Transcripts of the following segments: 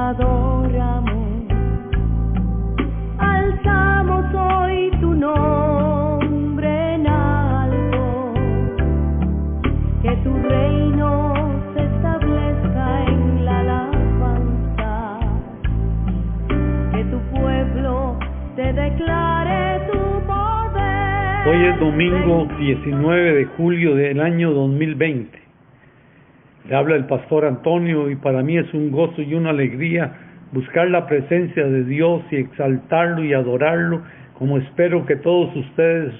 adoramos, alzamos hoy tu nombre en alto, que tu reino se establezca en la alabanza, que tu pueblo te declare tu poder. Hoy es domingo 19 de julio del año 2020. Le habla el pastor Antonio y para mí es un gozo y una alegría buscar la presencia de Dios y exaltarlo y adorarlo, como espero que todos ustedes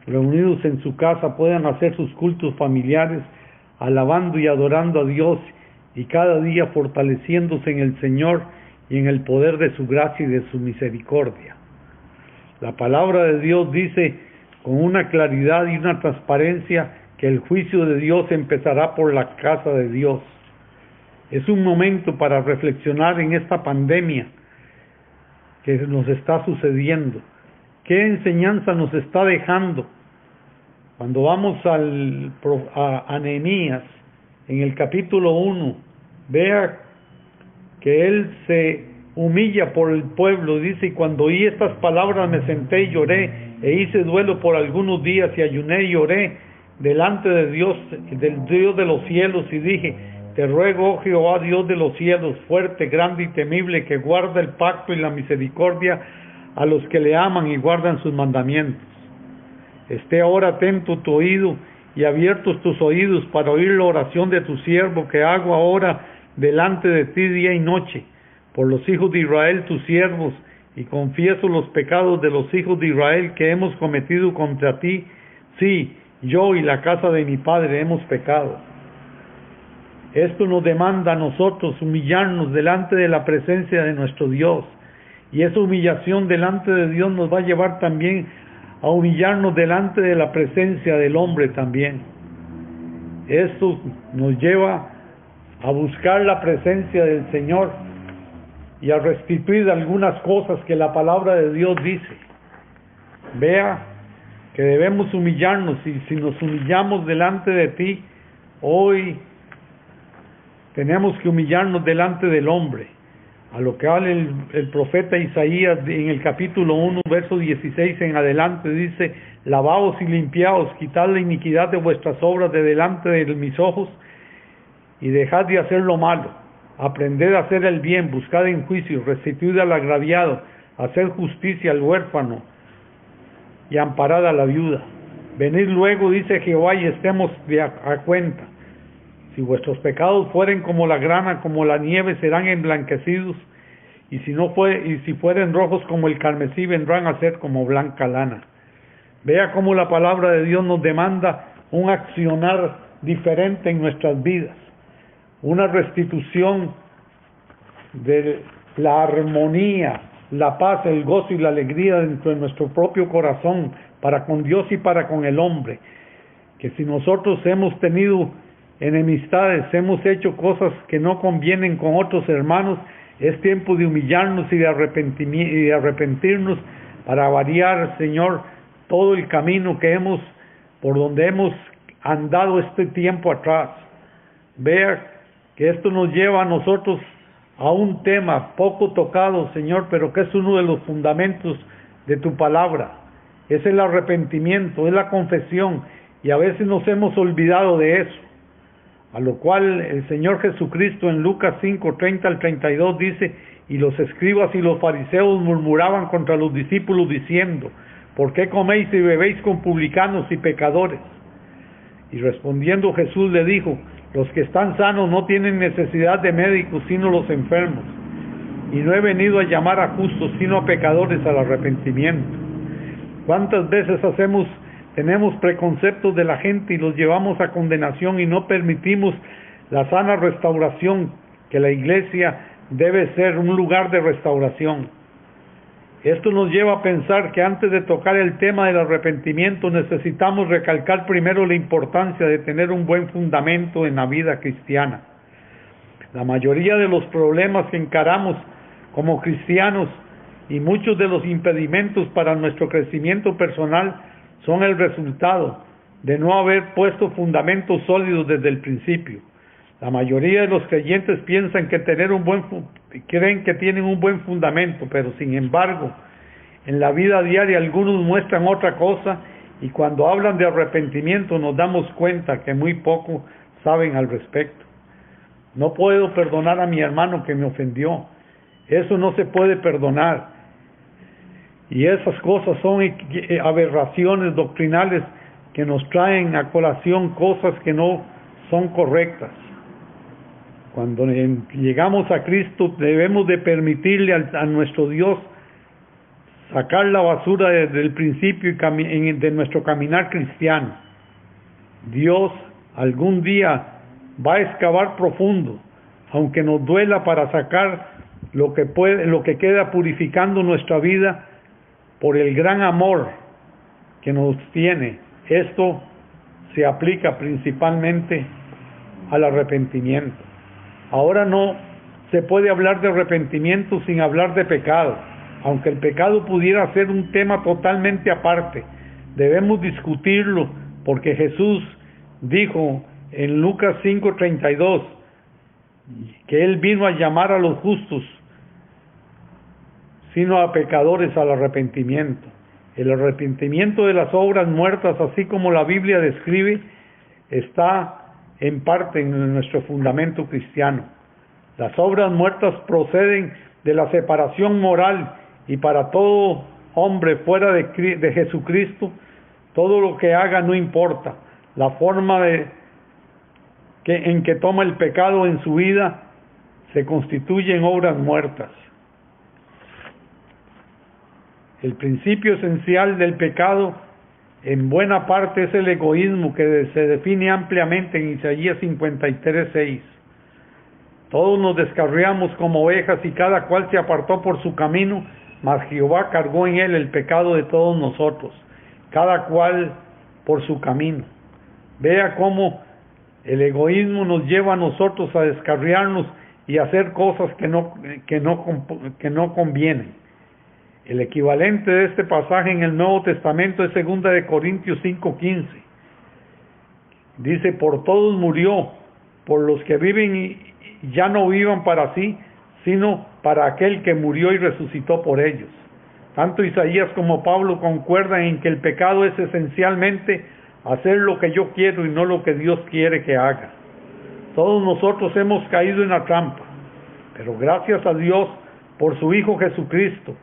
reunidos en su casa puedan hacer sus cultos familiares, alabando y adorando a Dios y cada día fortaleciéndose en el Señor y en el poder de su gracia y de su misericordia. La palabra de Dios dice con una claridad y una transparencia que el juicio de Dios empezará por la casa de Dios. Es un momento para reflexionar en esta pandemia que nos está sucediendo. ¿Qué enseñanza nos está dejando? Cuando vamos a Nehemías, en el capítulo 1, vea que él se humilla por el pueblo, dice, y cuando oí estas palabras me senté y lloré, e hice duelo por algunos días, y ayuné y lloré delante de Dios, del Dios de los cielos, y dije, te ruego, oh Jehová, Dios de los cielos, fuerte, grande y temible, que guarda el pacto y la misericordia a los que le aman y guardan sus mandamientos. Esté ahora atento tu oído y abiertos tus oídos para oír la oración de tu siervo que hago ahora delante de ti día y noche, por los hijos de Israel tus siervos, y confieso los pecados de los hijos de Israel que hemos cometido contra ti. Sí, yo y la casa de mi padre hemos pecado. Esto nos demanda a nosotros humillarnos delante de la presencia de nuestro Dios, y esa humillación delante de Dios nos va a llevar también a humillarnos delante de la presencia del hombre también. Esto nos lleva a buscar la presencia del Señor y a restituir algunas cosas que la palabra de Dios dice. Vea que debemos humillarnos, y si nos humillamos delante de ti, hoy tenemos que humillarnos delante del hombre. A lo que habla el profeta Isaías en el capítulo 1, verso 16 en adelante, dice, lavaos y limpiaos, quitad la iniquidad de vuestras obras de delante de mis ojos, y dejad de hacer lo malo, aprended a hacer el bien, buscad en juicio, restituid al agraviado, haced justicia al huérfano, y amparad a la viuda. Venid luego, dice Jehová, y estemos a cuenta. Si vuestros pecados fueren como la grana, como la nieve, serán emblanquecidos, y si fueren rojos como el carmesí, vendrán a ser como blanca lana. Vea cómo la palabra de Dios nos demanda un accionar diferente en nuestras vidas, una restitución de la armonía, la paz, el gozo y la alegría dentro de nuestro propio corazón, para con Dios y para con el hombre. Que si nosotros hemos tenido enemistades, hemos hecho cosas que no convienen con otros hermanos, es tiempo de humillarnos y de arrepentirnos para variar, Señor, todo el camino por donde hemos andado este tiempo atrás. Vea que esto nos lleva a nosotros a un tema poco tocado, Señor, pero que es uno de los fundamentos de tu palabra. Es el arrepentimiento, es la confesión, y a veces nos hemos olvidado de eso. A lo cual el Señor Jesucristo en Lucas 5, 30 al 32 dice, y los escribas y los fariseos murmuraban contra los discípulos diciendo, ¿por qué coméis y bebéis con publicanos y pecadores? Y respondiendo Jesús le dijo, los que están sanos no tienen necesidad de médicos, sino los enfermos. Y no he venido a llamar a justos, sino a pecadores al arrepentimiento. ¿Cuántas veces tenemos preconceptos de la gente y los llevamos a condenación y no permitimos la sana restauración, que la iglesia debe ser un lugar de restauración? Esto nos lleva a pensar que antes de tocar el tema del arrepentimiento necesitamos recalcar primero la importancia de tener un buen fundamento en la vida cristiana. La mayoría de los problemas que encaramos como cristianos y muchos de los impedimentos para nuestro crecimiento personal son el resultado de no haber puesto fundamentos sólidos desde el principio. La mayoría de los creyentes piensan que creen que tienen un buen fundamento, pero sin embargo, en la vida diaria algunos muestran otra cosa, y cuando hablan de arrepentimiento nos damos cuenta que muy poco saben al respecto. No puedo perdonar a mi hermano que me ofendió. Eso no se puede perdonar. Y esas cosas son aberraciones doctrinales que nos traen a colación cosas que no son correctas. Cuando llegamos a Cristo debemos de permitirle a nuestro Dios sacar la basura desde el principio de nuestro caminar cristiano. Dios algún día va a excavar profundo, aunque nos duela, para sacar lo que queda, purificando nuestra vida por el gran amor que nos tiene. Esto se aplica principalmente al arrepentimiento. Ahora no se puede hablar de arrepentimiento sin hablar de pecado. Aunque el pecado pudiera ser un tema totalmente aparte, debemos discutirlo, porque Jesús dijo en Lucas 5:32 que Él vino a llamar a los justos, sino a pecadores al arrepentimiento. El arrepentimiento de las obras muertas, así como la Biblia describe, está en parte en nuestro fundamento cristiano. Las obras muertas proceden de la separación moral, y para todo hombre fuera de Jesucristo, todo lo que haga no importa. La forma en que toma el pecado en su vida se constituye en obras muertas. El principio esencial del pecado en buena parte es el egoísmo, que se define ampliamente en Isaías 53:6. Todos nos descarriamos como ovejas y cada cual se apartó por su camino, mas Jehová cargó en él el pecado de todos nosotros, cada cual por su camino. Vea cómo el egoísmo nos lleva a nosotros a descarriarnos y a hacer cosas que no convienen. El equivalente de este pasaje en el Nuevo Testamento es 2 Corintios 5:15. Dice: por todos murió, por los que viven y ya no vivan para sí, sino para aquel que murió y resucitó por ellos. Tanto Isaías como Pablo concuerdan en que el pecado es esencialmente hacer lo que yo quiero y no lo que Dios quiere que haga. Todos nosotros hemos caído en la trampa, pero gracias a Dios por su Hijo Jesucristo,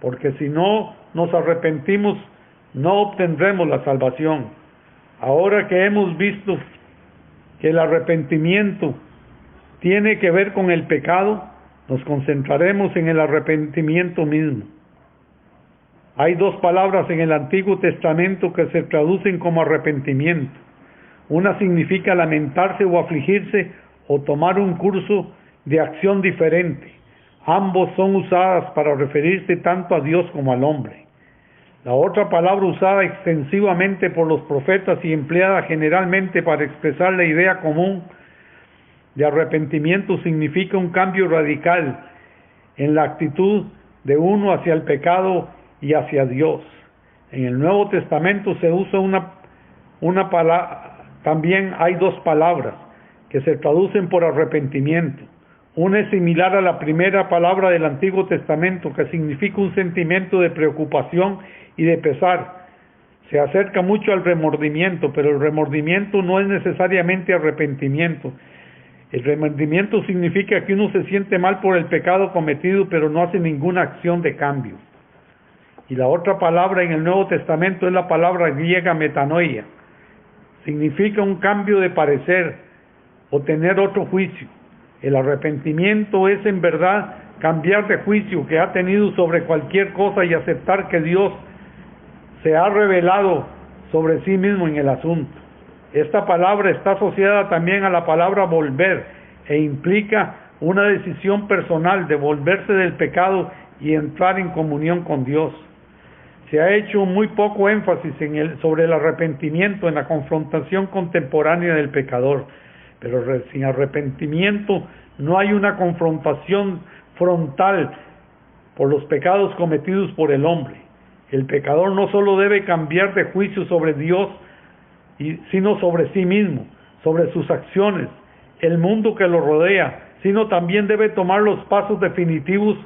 porque si no nos arrepentimos no obtendremos la salvación. Ahora que hemos visto que el arrepentimiento tiene que ver con el pecado, nos concentraremos en el arrepentimiento mismo. Hay dos palabras en el Antiguo Testamento que se traducen como arrepentimiento. Una significa lamentarse o afligirse o tomar un curso de acción diferente. Ambos son usadas para referirse tanto a Dios como al hombre. La otra palabra, usada extensivamente por los profetas y empleada generalmente para expresar la idea común de arrepentimiento, significa un cambio radical en la actitud de uno hacia el pecado y hacia Dios. En el Nuevo Testamento se usa una palabra, también hay dos palabras que se traducen por arrepentimiento. Una es similar a la primera palabra del Antiguo Testamento, que significa un sentimiento de preocupación y de pesar. Se acerca mucho al remordimiento, pero el remordimiento no es necesariamente arrepentimiento. El remordimiento significa que uno se siente mal por el pecado cometido, pero no hace ninguna acción de cambio. Y la otra palabra en el Nuevo Testamento es la palabra griega metanoia. Significa un cambio de parecer o tener otro juicio. El arrepentimiento es en verdad cambiar de juicio que ha tenido sobre cualquier cosa y aceptar que Dios se ha revelado sobre sí mismo en el asunto. Esta palabra está asociada también a la palabra volver e implica una decisión personal de volverse del pecado y entrar en comunión con Dios. Se ha hecho muy poco énfasis sobre el arrepentimiento en la confrontación contemporánea del pecador, pero sin arrepentimiento no hay una confrontación frontal por los pecados cometidos por el hombre. El pecador no solo debe cambiar de juicio sobre Dios, sino sobre sí mismo, sobre sus acciones. el mundo que lo rodea, sino también debe tomar los pasos definitivos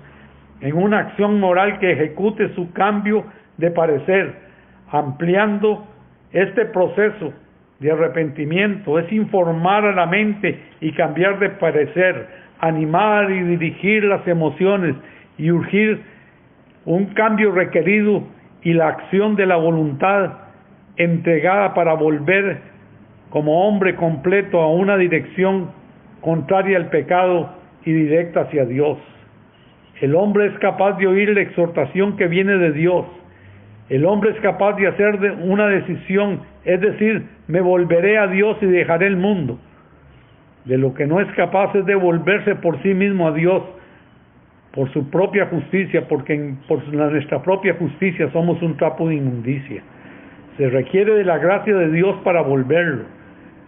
en una acción moral que ejecute su cambio de parecer, ampliando este proceso de arrepentimiento. Es informar a la mente y cambiar de parecer, animar y dirigir las emociones y urgir un cambio requerido y la acción de la voluntad entregada para volver como hombre completo a una dirección contraria al pecado y directa hacia Dios. El hombre es capaz de oír la exhortación que viene de Dios. El hombre es capaz de hacer una decisión, es decir, me volveré a Dios y dejaré el mundo. De lo que no es capaz es de volverse por sí mismo a Dios, por su propia justicia, porque por nuestra propia justicia somos un trapo de inmundicia. Se requiere de la gracia de Dios para volverlo,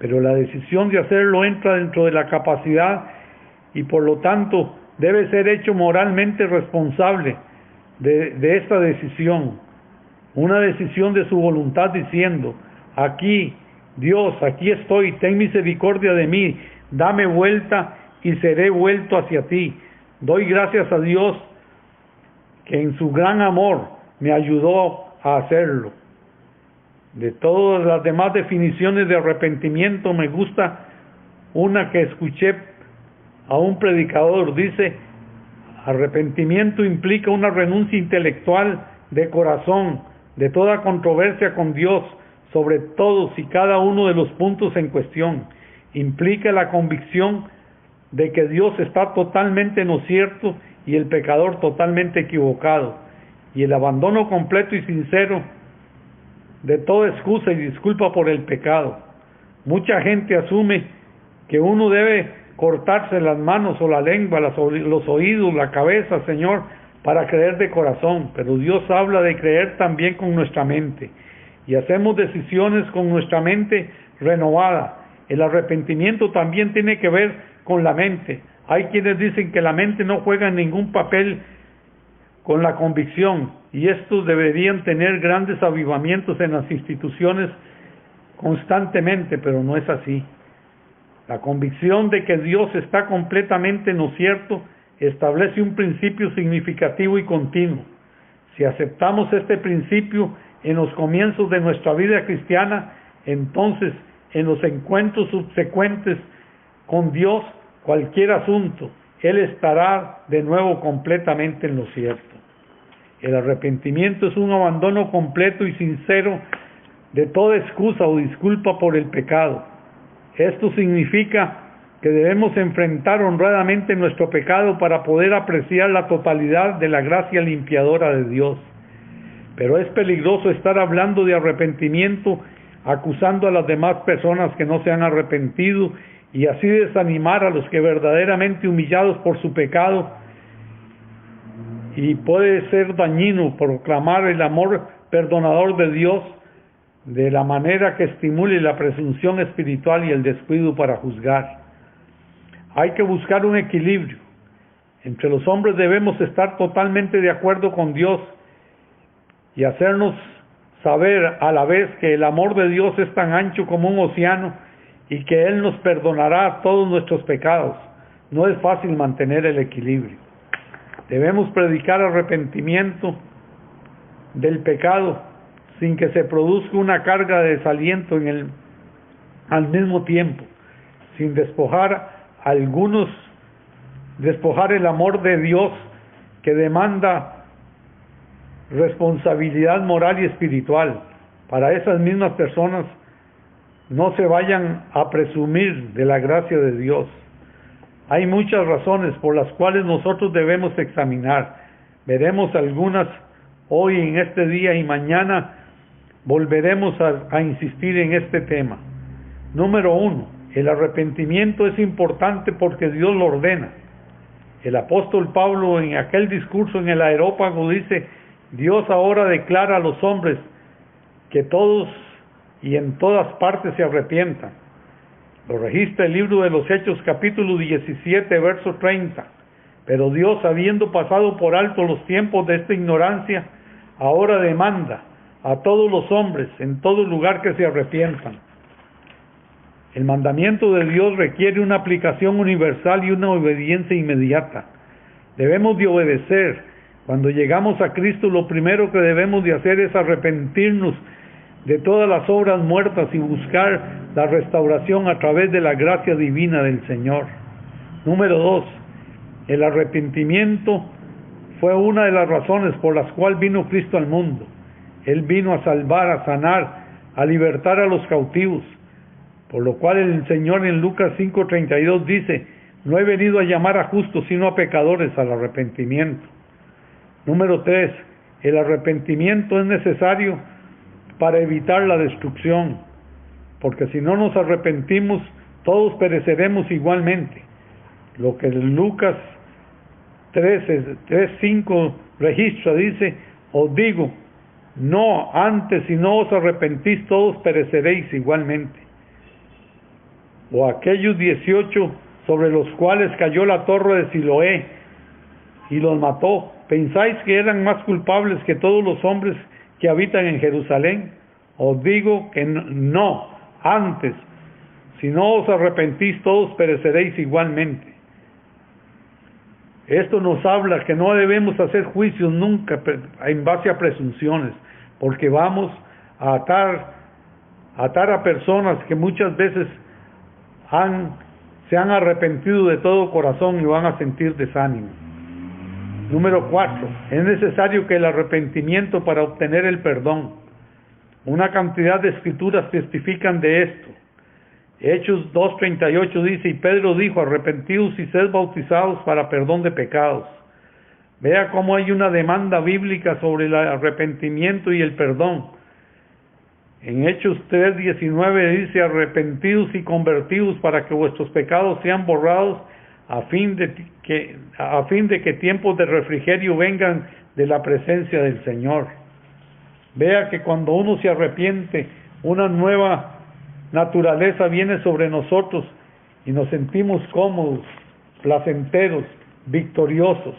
pero la decisión de hacerlo entra dentro de la capacidad y por lo tanto debe ser hecho moralmente responsable de esta decisión. Una decisión de su voluntad diciendo, aquí Dios, aquí estoy, ten misericordia de mí, dame vuelta y seré vuelto hacia ti. Doy gracias a Dios que en su gran amor me ayudó a hacerlo. De todas las demás definiciones de arrepentimiento me gusta una que escuché a un predicador. Dice, arrepentimiento implica una renuncia intelectual de corazón de toda controversia con Dios sobre todos y cada uno de los puntos en cuestión. Implica la convicción de que Dios está totalmente en lo cierto y el pecador totalmente equivocado, y el abandono completo y sincero de toda excusa y disculpa por el pecado. Mucha gente asume que uno debe cortarse las manos o la lengua, los oídos, la cabeza, Señor, para creer de corazón, pero Dios habla de creer también con nuestra mente, y hacemos decisiones con nuestra mente renovada. El arrepentimiento también tiene que ver con la mente. Hay quienes dicen que la mente no juega ningún papel con la convicción, y estos deberían tener grandes avivamientos en las instituciones constantemente, pero no es así. La convicción de que Dios está completamente en lo cierto establece un principio significativo y continuo. Si aceptamos este principio en los comienzos de nuestra vida cristiana, entonces en los encuentros subsecuentes con Dios, cualquier asunto, Él estará de nuevo completamente en lo cierto. El arrepentimiento es un abandono completo y sincero de toda excusa o disculpa por el pecado. Esto significa que debemos enfrentar honradamente nuestro pecado para poder apreciar la totalidad de la gracia limpiadora de Dios. Pero es peligroso estar hablando de arrepentimiento, acusando a las demás personas que no se han arrepentido y así desanimar a los que verdaderamente humillados por su pecado, y puede ser dañino proclamar el amor perdonador de Dios de la manera que estimule la presunción espiritual y el descuido para juzgar. Hay que buscar un equilibrio. Entre los hombres debemos estar totalmente de acuerdo con Dios y hacernos saber a la vez que el amor de Dios es tan ancho como un océano y que Él nos perdonará todos nuestros pecados. No es fácil mantener el equilibrio. Debemos predicar arrepentimiento del pecado sin que se produzca una carga de desaliento al mismo tiempo, sin despojar el amor de Dios que demanda responsabilidad moral y espiritual. Para esas mismas personas no se vayan a presumir de la gracia de Dios. Hay muchas razones por las cuales nosotros debemos examinar. Veremos algunas hoy en este día y mañana volveremos a insistir en este tema. Número 1, el arrepentimiento es importante porque Dios lo ordena. El apóstol Pablo en aquel discurso en el Areópago dice, Dios ahora declara a los hombres que todos y en todas partes se arrepientan. Lo registra el libro de los Hechos capítulo 17 verso 30. Pero Dios, habiendo pasado por alto los tiempos de esta ignorancia, ahora demanda a todos los hombres en todo lugar que se arrepientan. El mandamiento de Dios requiere una aplicación universal y una obediencia inmediata. Debemos de obedecer. Cuando llegamos a Cristo, lo primero que debemos de hacer es arrepentirnos de todas las obras muertas y buscar la restauración a través de la gracia divina del Señor. Número 2. El arrepentimiento fue una de las razones por las cuales vino Cristo al mundo. Él vino a salvar, a sanar, a libertar a los cautivos. Por lo cual el Señor en Lucas 5:32 dice: no he venido a llamar a justos sino a pecadores al arrepentimiento. Número 3. El arrepentimiento es necesario para evitar la destrucción, porque si no nos arrepentimos, todos pereceremos igualmente. Lo que Lucas 3:5 registra dice: os digo, no, antes si no os arrepentís, todos pereceréis igualmente. O aquellos 18 sobre los cuales cayó la torre de Siloé y los mató, ¿pensáis que eran más culpables que todos los hombres que habitan en Jerusalén? Os digo que no, antes, si no os arrepentís, todos pereceréis igualmente. Esto nos habla que no debemos hacer juicios nunca en base a presunciones, porque vamos a atar a personas que muchas veces se han arrepentido de todo corazón y van a sentir desánimo. Número 4. Es necesario que el arrepentimiento para obtener el perdón. Una cantidad de escrituras testifican de esto. Hechos 2:38 dice: y Pedro dijo: arrepentidos y sed bautizados para perdón de pecados. Vea cómo hay una demanda bíblica sobre el arrepentimiento y el perdón. En Hechos 3:19 dice: arrepentidos y convertidos para que vuestros pecados sean borrados, a fin de que tiempos de refrigerio vengan de la presencia del Señor. Vea que cuando uno se arrepiente, una nueva naturaleza viene sobre nosotros y nos sentimos cómodos, placenteros, victoriosos.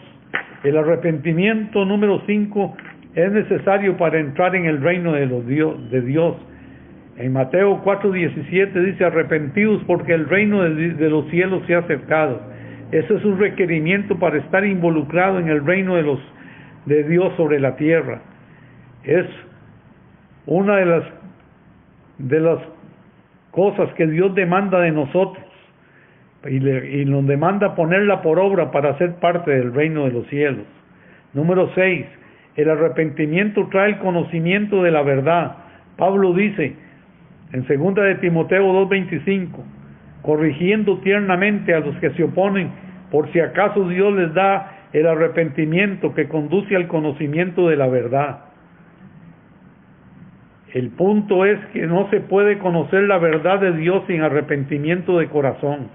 El arrepentimiento número 5 es necesario para entrar en el reino de Dios. En Mateo 4:17 dice: arrepentidos porque el reino de los cielos se ha acercado. Ese es un requerimiento para estar involucrado en el reino de Dios sobre la tierra. Es una de las cosas que Dios demanda de nosotros y nos demanda ponerla por obra para ser parte del reino de los cielos. Número 6. El arrepentimiento trae el conocimiento de la verdad. Pablo dice en 2 de Timoteo 2:25: corrigiendo tiernamente a los que se oponen, por si acaso Dios les da el arrepentimiento que conduce al conocimiento de la verdad. El punto es que no se puede conocer la verdad de Dios sin arrepentimiento de corazón.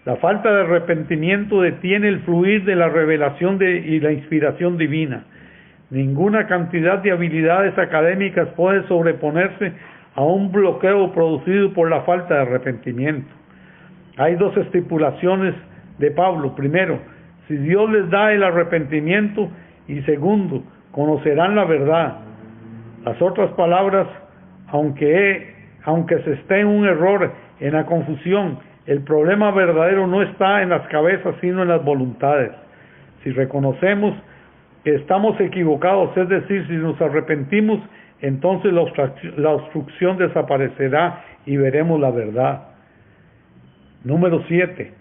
La falta de arrepentimiento detiene el fluir de la revelación y la inspiración divina. Ninguna cantidad de habilidades académicas puede sobreponerse a un bloqueo producido por la falta de arrepentimiento. Hay dos estipulaciones de Pablo. Primero, si Dios les da el arrepentimiento, y segundo, conocerán la verdad. Las otras palabras, aunque se esté en un error, en la confusión, el problema verdadero no está en las cabezas, sino en las voluntades. Si reconocemos que estamos equivocados, es decir, si nos arrepentimos, entonces la obstrucción desaparecerá y veremos la verdad. Número 7.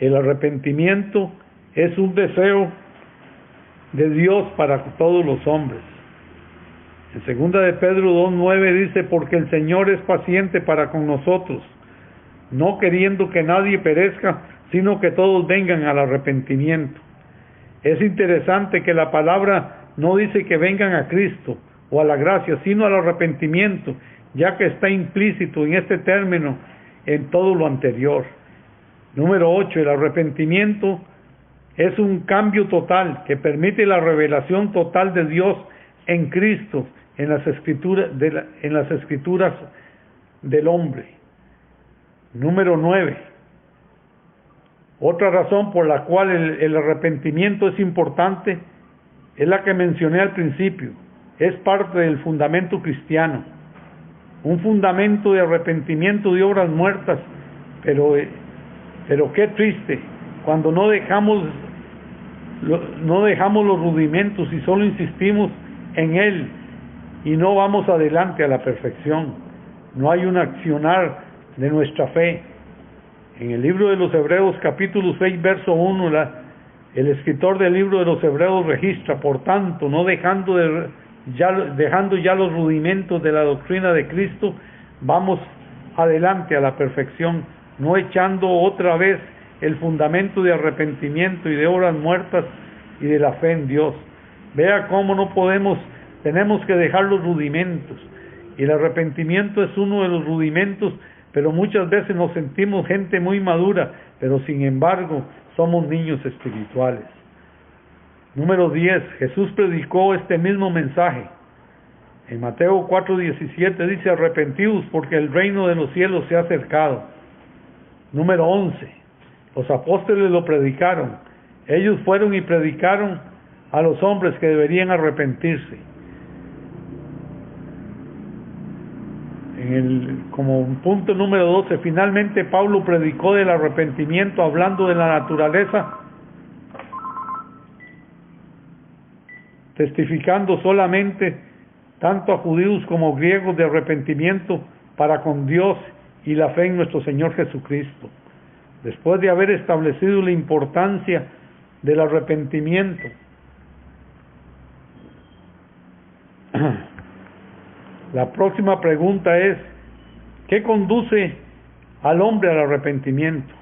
El arrepentimiento es un deseo de Dios para todos los hombres. En 2 de Pedro 2:9 dice: porque el Señor es paciente para con nosotros, no queriendo que nadie perezca, sino que todos vengan al arrepentimiento. Es interesante que la palabra no dice que vengan a Cristo o a la gracia, sino al arrepentimiento, ya que está implícito en este término en todo lo anterior. Número 8. El arrepentimiento es un cambio total que permite la revelación total de Dios en Cristo en las escrituras del hombre. Número 9. Otra razón por la cual el arrepentimiento es importante es la que mencioné al principio. Es parte del fundamento cristiano. un fundamento de arrepentimiento de obras muertas, pero qué triste cuando no dejamos los rudimentos y solo insistimos en él y no vamos adelante a la perfección. No hay un accionar de nuestra fe. En el libro de los Hebreos, capítulo 6, verso 1, el escritor del libro de los Hebreos registra: por tanto, no dejando ya los rudimentos de la doctrina de Cristo, vamos adelante a la perfección, no echando otra vez el fundamento de arrepentimiento y de obras muertas y de la fe en Dios. Vea cómo tenemos que dejar los rudimentos, y el arrepentimiento es uno de los rudimentos, pero muchas veces nos sentimos gente muy madura, pero sin embargo somos niños espirituales. Número 10, Jesús predicó este mismo mensaje. En Mateo 4:17 dice: arrepentidos porque el reino de los cielos se ha acercado. Número 11, los apóstoles lo predicaron. Ellos fueron y predicaron a los hombres que deberían arrepentirse. Como punto número 12, finalmente Pablo predicó del arrepentimiento, hablando de la naturaleza, testificando solamente tanto a judíos como griegos de arrepentimiento para con Dios y la fe en nuestro Señor Jesucristo. Después de haber establecido la importancia del arrepentimiento, la próxima pregunta es: ¿qué conduce al hombre al arrepentimiento?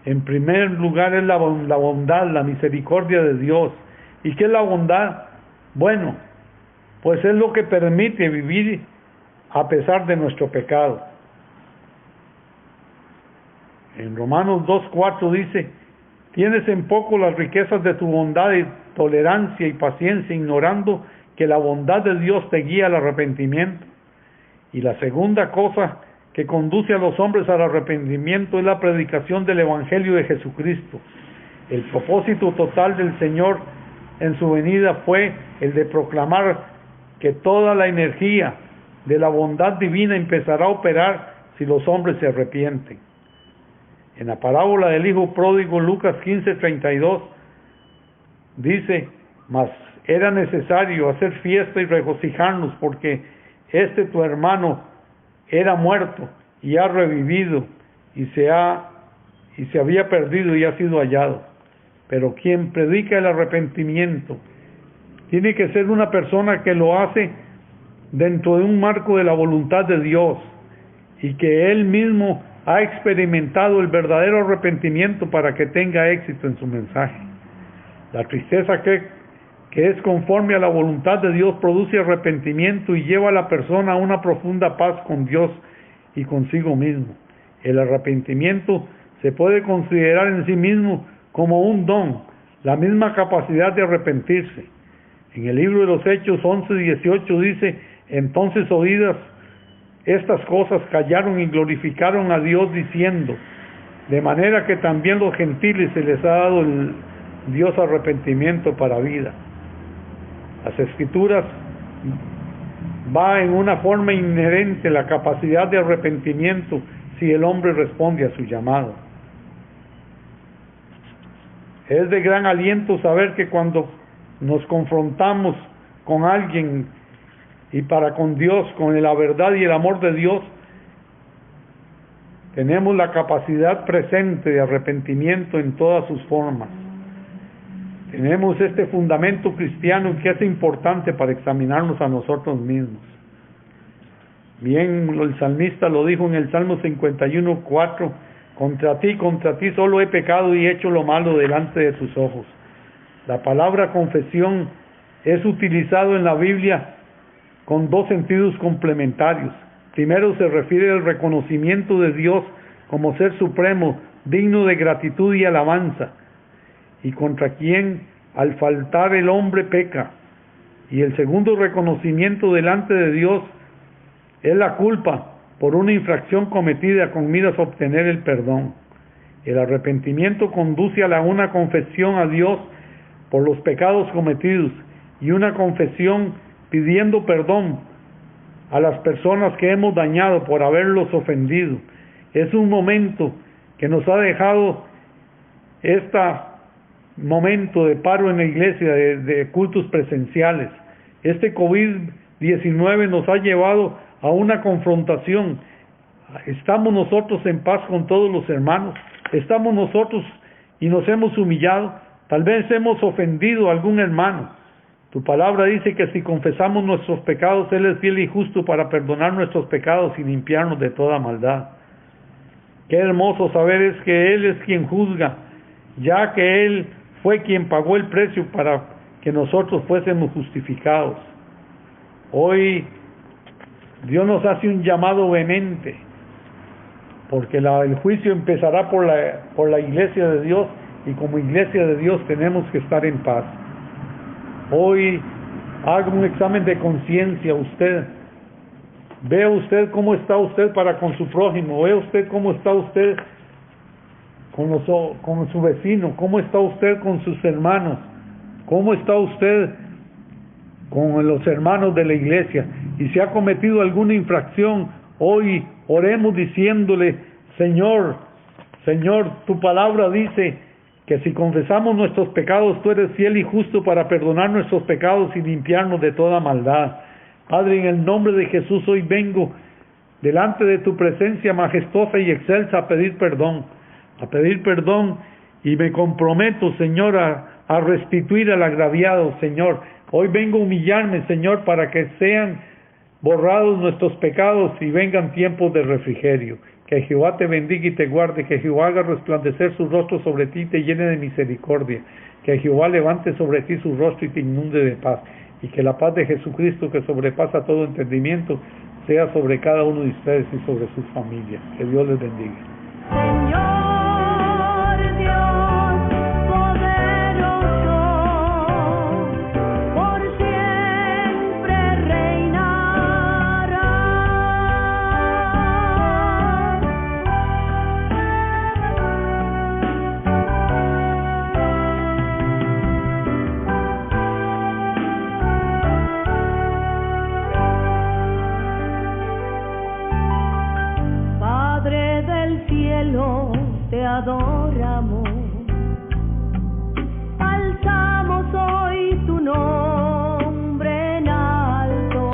En primer lugar es la bondad, la misericordia de Dios. ¿Y qué es la bondad? Bueno, pues es lo que permite vivir a pesar de nuestro pecado. En Romanos 2:4 dice: tienes en poco las riquezas de tu bondad y tolerancia y paciencia, ignorando que la bondad de Dios te guía al arrepentimiento. Y la segunda cosa que conduce a los hombres al arrepentimiento es la predicación del Evangelio de Jesucristo. El propósito total del Señor en su venida fue el de proclamar que toda la energía de la bondad divina empezará a operar si los hombres se arrepienten. En la parábola del hijo pródigo, Lucas 15:32, dice: mas era necesario hacer fiesta y regocijarnos, porque tu hermano era muerto y ha revivido, y se había perdido y ha sido hallado. Pero quien predica el arrepentimiento tiene que ser una persona que lo hace dentro de un marco de la voluntad de Dios, y que él mismo ha experimentado el verdadero arrepentimiento para que tenga éxito en su mensaje. La tristeza que es conforme a la voluntad de Dios produce arrepentimiento y lleva a la persona a una profunda paz con Dios y consigo mismo. El arrepentimiento se puede considerar en sí mismo como un don, la misma capacidad de arrepentirse. En el libro de los Hechos 11:18 dice: entonces, oídas estas cosas, callaron y glorificaron a Dios, diciendo: de manera que también los gentiles se les ha dado el Dios arrepentimiento para vida. Las Escrituras va en una forma inherente la capacidad de arrepentimiento si el hombre responde a su llamado. Es de gran aliento saber que cuando nos confrontamos con alguien y para con Dios, con la verdad y el amor de Dios, tenemos la capacidad presente de arrepentimiento en todas sus formas. Tenemos este fundamento cristiano que es importante para examinarnos a nosotros mismos. Bien, el salmista lo dijo en el Salmo 51:4: contra ti solo he pecado y hecho lo malo delante de tus ojos. La palabra confesión es utilizado en la Biblia con dos sentidos complementarios. Primero, se refiere al reconocimiento de Dios como ser supremo, digno de gratitud y alabanza, y contra quien al faltar el hombre peca. Y el segundo reconocimiento delante de Dios es la culpa por una infracción cometida con miras a obtener el perdón. El arrepentimiento conduce a una confesión a Dios por los pecados cometidos y una confesión pidiendo perdón a las personas que hemos dañado por haberlos ofendido. Es un momento que nos ha dejado este momento de paro en la iglesia, de cultos presenciales. Este COVID-19 nos ha llevado a una confrontación. ¿Estamos nosotros en paz con todos los hermanos? ¿Estamos nosotros y nos hemos humillado? Tal vez hemos ofendido a algún hermano. Tu palabra dice que si confesamos nuestros pecados, Él es fiel y justo para perdonar nuestros pecados y limpiarnos de toda maldad. Qué hermoso saber es que Él es quien juzga, ya que Él fue quien pagó el precio para que nosotros fuésemos justificados. Hoy Dios nos hace un llamado vehemente, porque el juicio empezará por la iglesia de Dios, y como iglesia de Dios tenemos que estar en paz. Hoy haga un examen de conciencia usted. Vea usted cómo está usted para con su prójimo. Vea usted cómo está usted con su vecino. Cómo está usted con sus hermanos. Cómo está usted con los hermanos de la iglesia. Y si ha cometido alguna infracción, hoy oremos diciéndole: Señor, tu palabra dice que si confesamos nuestros pecados, tú eres fiel y justo para perdonar nuestros pecados y limpiarnos de toda maldad. Padre, en el nombre de Jesús, hoy vengo delante de tu presencia majestuosa y excelsa a pedir perdón, y me comprometo, Señor, a restituir al agraviado, Señor. Hoy vengo a humillarme, Señor, para que sean borrados nuestros pecados y vengan tiempos de refrigerio. Que Jehová te bendiga y te guarde, que Jehová haga resplandecer su rostro sobre ti y te llene de misericordia, que Jehová levante sobre ti su rostro y te inunde de paz, y que la paz de Jesucristo, que sobrepasa todo entendimiento, sea sobre cada uno de ustedes y sobre sus familias. Que Dios les bendiga. Señor Dios poderoso, por siempre reinará. Padre del cielo, te adoramos.